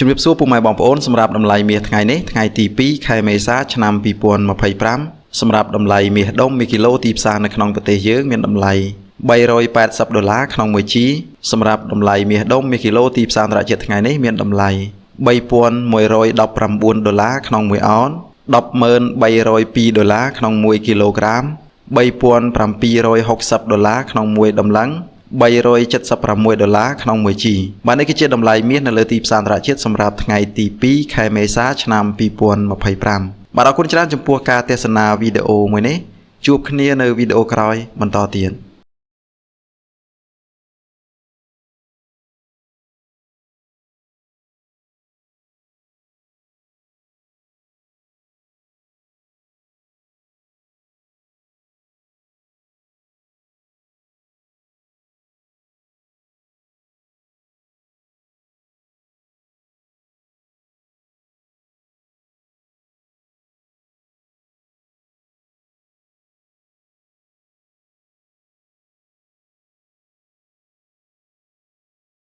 ជំរាបសួរពុកម៉ែបងប្អូនសម្រាប់តម្លៃមាសថ្ងៃនេះថ្ងៃទី2ខែមេសាឆ្នាំ2025សម្រាប់តម្លៃមាសដុំ1គីឡូទីផ្សារនៅក្នុងប្រទេសយើងមានតម្លៃ$380ក្នុង1ជីសម្រាប់តម្លៃមាសដុំ1គីឡូទីផ្សារអន្តរជាតិថ្ងៃនេះមានតម្លៃ$3119ក្នុង1អោន$10,302ក្នុង1គីឡូក្រាម$3,760ក្នុង1តម្លឹង$376ក្នុង1ជីបាទនេះគឺជាតម្លៃមាសនៅលើទីផ្សារអន្តរជាតិសម្រាប់ថ្ងៃទី2ខែមេសាឆ្នាំ2025បាទអរគុណច្រើនចំពោះការទស្សនាវីដេអូមួយនេះជួបគ្នានៅវីដេអូក្រោយបន្តទៀត